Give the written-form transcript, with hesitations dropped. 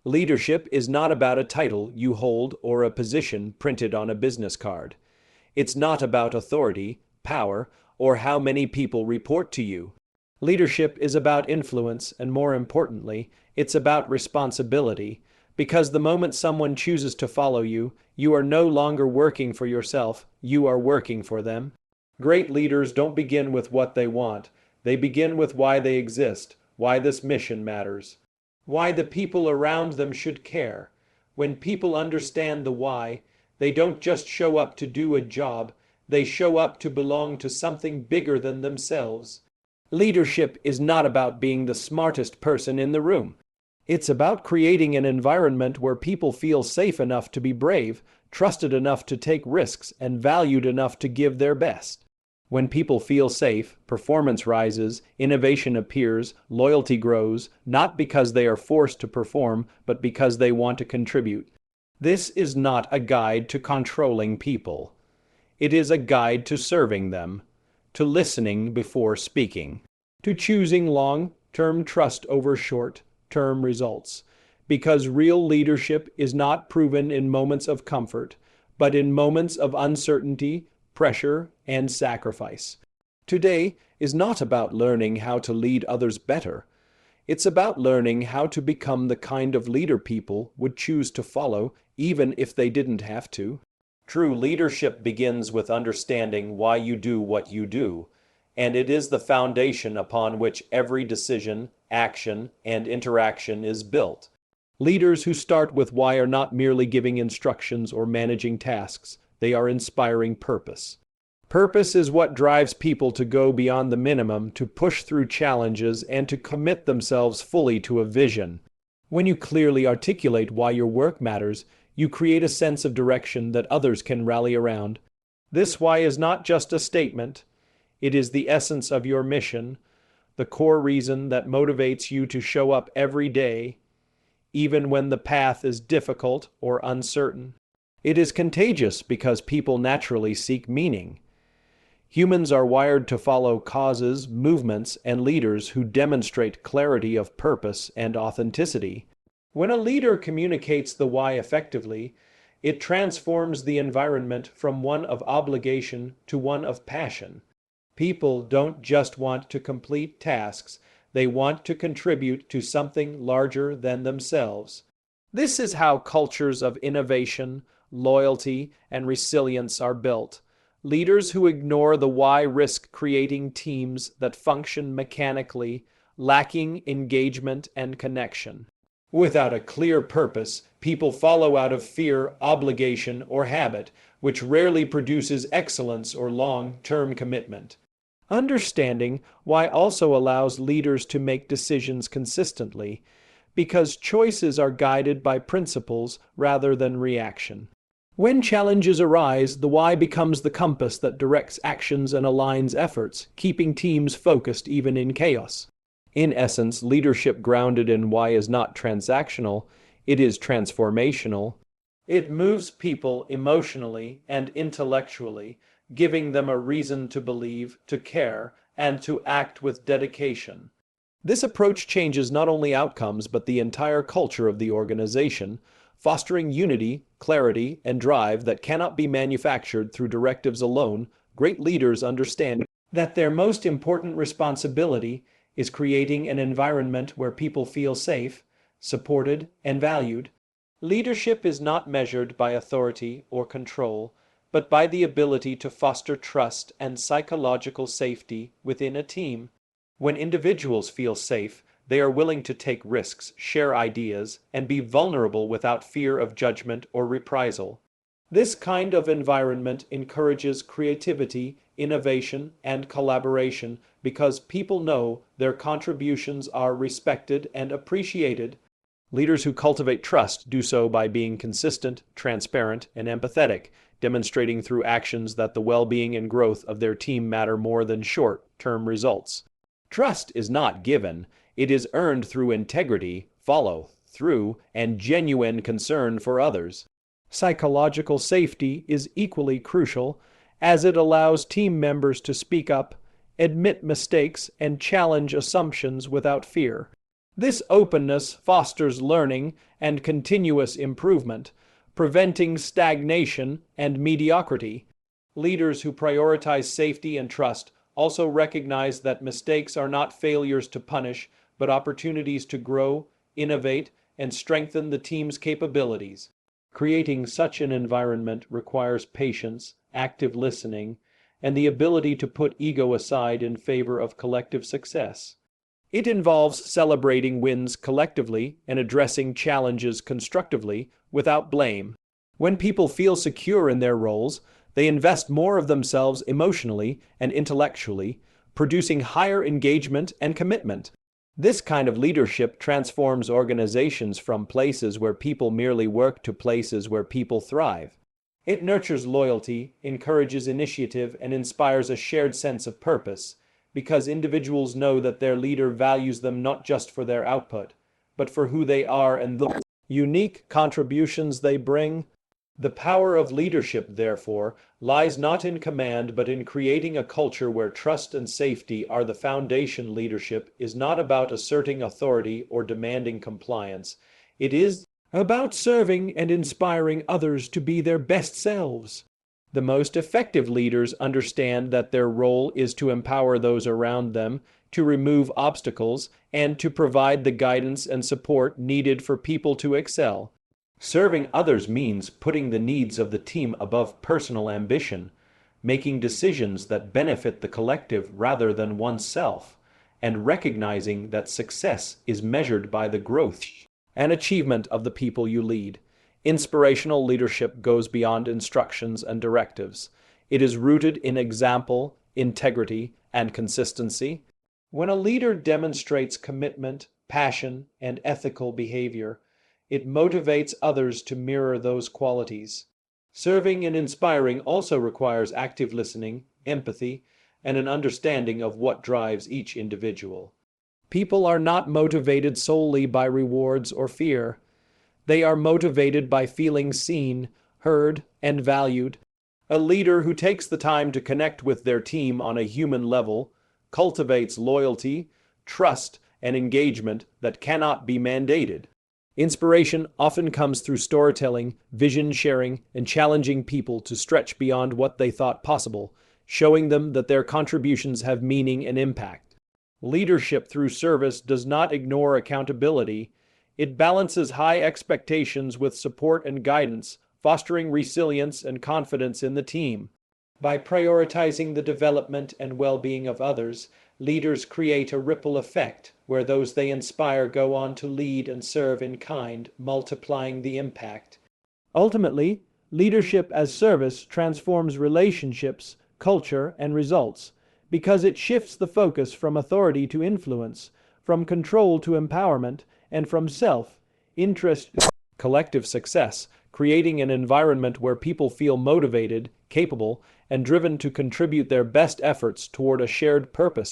Leadership is not about a title you hold or a position printed on a business card. It's not about authority, power, or how many people report to you. Leadership is about influence, and more importantly, it's about responsibility, because the moment someone chooses to follow you, you are no longer working for yourself, you are working for them. Great leaders don't begin with what they want, they begin with why they exist, why this mission matters, why the people around them should care. When people understand the why, they don't just show up to do a job, they show up to belong to something bigger than themselves. Leadership is not about being the smartest person in the room. It's about creating an environment where people feel safe enough to be brave, trusted enough to take risks, and valued enough to give their best. When people feel safe, performance rises, innovation appears, loyalty grows, not because they are forced to perform, but because they want to contribute. This is not a guide to controlling people. It is a guide to serving them, to listening before speaking, to choosing long-term trust over short-term results. Because real leadership is not proven in moments of comfort, but in moments of uncertainty, pressure, and sacrifice. Today is not about learning how to lead others better. It's about learning how to become the kind of leader people would choose to follow, even if they didn't have to. True leadership begins with understanding why you do what you do, and it is the foundation upon which every decision, action, and interaction is built. Leaders who start with why are not merely giving instructions or managing tasks, they are inspiring purpose. Purpose is what drives people to go beyond the minimum, to push through challenges, and to commit themselves fully to a vision. When you clearly articulate why your work matters, you create a sense of direction that others can rally around. This why is not just a statement. It is the essence of your mission, the core reason that motivates you to show up every day, even when the path is difficult or uncertain. It is contagious because people naturally seek meaning. Humans are wired to follow causes, movements, and leaders who demonstrate clarity of purpose and authenticity. When a leader communicates the why effectively, it transforms the environment from one of obligation to one of passion. People don't just want to complete tasks, they want to contribute to something larger than themselves. This is how cultures of innovation, loyalty, and resilience are built. Leaders who ignore the why risk creating teams that function mechanically, lacking engagement and connection. Without a clear purpose, people follow out of fear, obligation, or habit, which rarely produces excellence or long-term commitment. Understanding why also allows leaders to make decisions consistently, because choices are guided by principles rather than reaction. When challenges arise, the why becomes the compass that directs actions and aligns efforts, keeping teams focused even in chaos. In essence, leadership grounded in why is not transactional, it is transformational. It moves people emotionally and intellectually, giving them a reason to believe, to care, and to act with dedication. This approach changes not only outcomes but the entire culture of the organization, fostering unity, clarity, and drive that cannot be manufactured through directives alone. Great leaders understand that their most important responsibility is creating an environment where people feel safe, supported, and valued. Leadership is not measured by authority or control, but by the ability to foster trust and psychological safety within a team. When individuals feel safe, they are willing to take risks, share ideas, and be vulnerable without fear of judgment or reprisal. This kind of environment encourages creativity, innovation, and collaboration because people know their contributions are respected and appreciated. Leaders who cultivate trust do so by being consistent, transparent, and empathetic, demonstrating through actions that the well-being and growth of their team matter more than short-term results. Trust is not given, it is earned through integrity, follow-through, and genuine concern for others. Psychological safety is equally crucial, as it allows team members to speak up, admit mistakes, and challenge assumptions without fear. This openness fosters learning and continuous improvement, preventing stagnation and mediocrity. Leaders who prioritize safety and trust also recognize that mistakes are not failures to punish, but opportunities to grow, innovate, and strengthen the team's capabilities. Creating such an environment requires patience, active listening, and the ability to put ego aside in favor of collective success. It involves celebrating wins collectively and addressing challenges constructively without blame. When people feel secure in their roles, they invest more of themselves emotionally and intellectually, producing higher engagement and commitment. This kind of leadership transforms organizations from places where people merely work to places where people thrive. It nurtures loyalty, encourages initiative, and inspires a shared sense of purpose, because individuals know that their leader values them not just for their output, but for who they are and the unique contributions they bring. The power of leadership, therefore, lies not in command but in creating a culture where trust and safety are the foundation. Leadership is not about asserting authority or demanding compliance. It is about serving and inspiring others to be their best selves. The most effective leaders understand that their role is to empower those around them, to remove obstacles, and to provide the guidance and support needed for people to excel. Serving others means putting the needs of the team above personal ambition, making decisions that benefit the collective rather than oneself, and recognizing that success is measured by the growth and achievement of the people you lead. Inspirational leadership goes beyond instructions and directives. It is rooted in example, integrity, and consistency. When a leader demonstrates commitment, passion, and ethical behavior, it motivates others to mirror those qualities. Serving and inspiring also requires active listening, empathy, and an understanding of what drives each individual. People are not motivated solely by rewards or fear. They are motivated by feeling seen, heard, and valued. A leader who takes the time to connect with their team on a human level cultivates loyalty, trust, and engagement that cannot be mandated. Inspiration often comes through storytelling, vision sharing, and challenging people to stretch beyond what they thought possible, showing them that their contributions have meaning and impact. Leadership through service does not ignore accountability. It balances high expectations with support and guidance, fostering resilience and confidence in the team. By prioritizing the development and well-being of others, leaders create a ripple effect where those they inspire go on to lead and serve in kind, multiplying the impact. Ultimately, leadership as service transforms relationships, culture, and results, because it shifts the focus from authority to influence, from control to empowerment, and from self-interest to collective success, creating an environment where people feel motivated, capable, and driven to contribute their best efforts toward a shared purpose.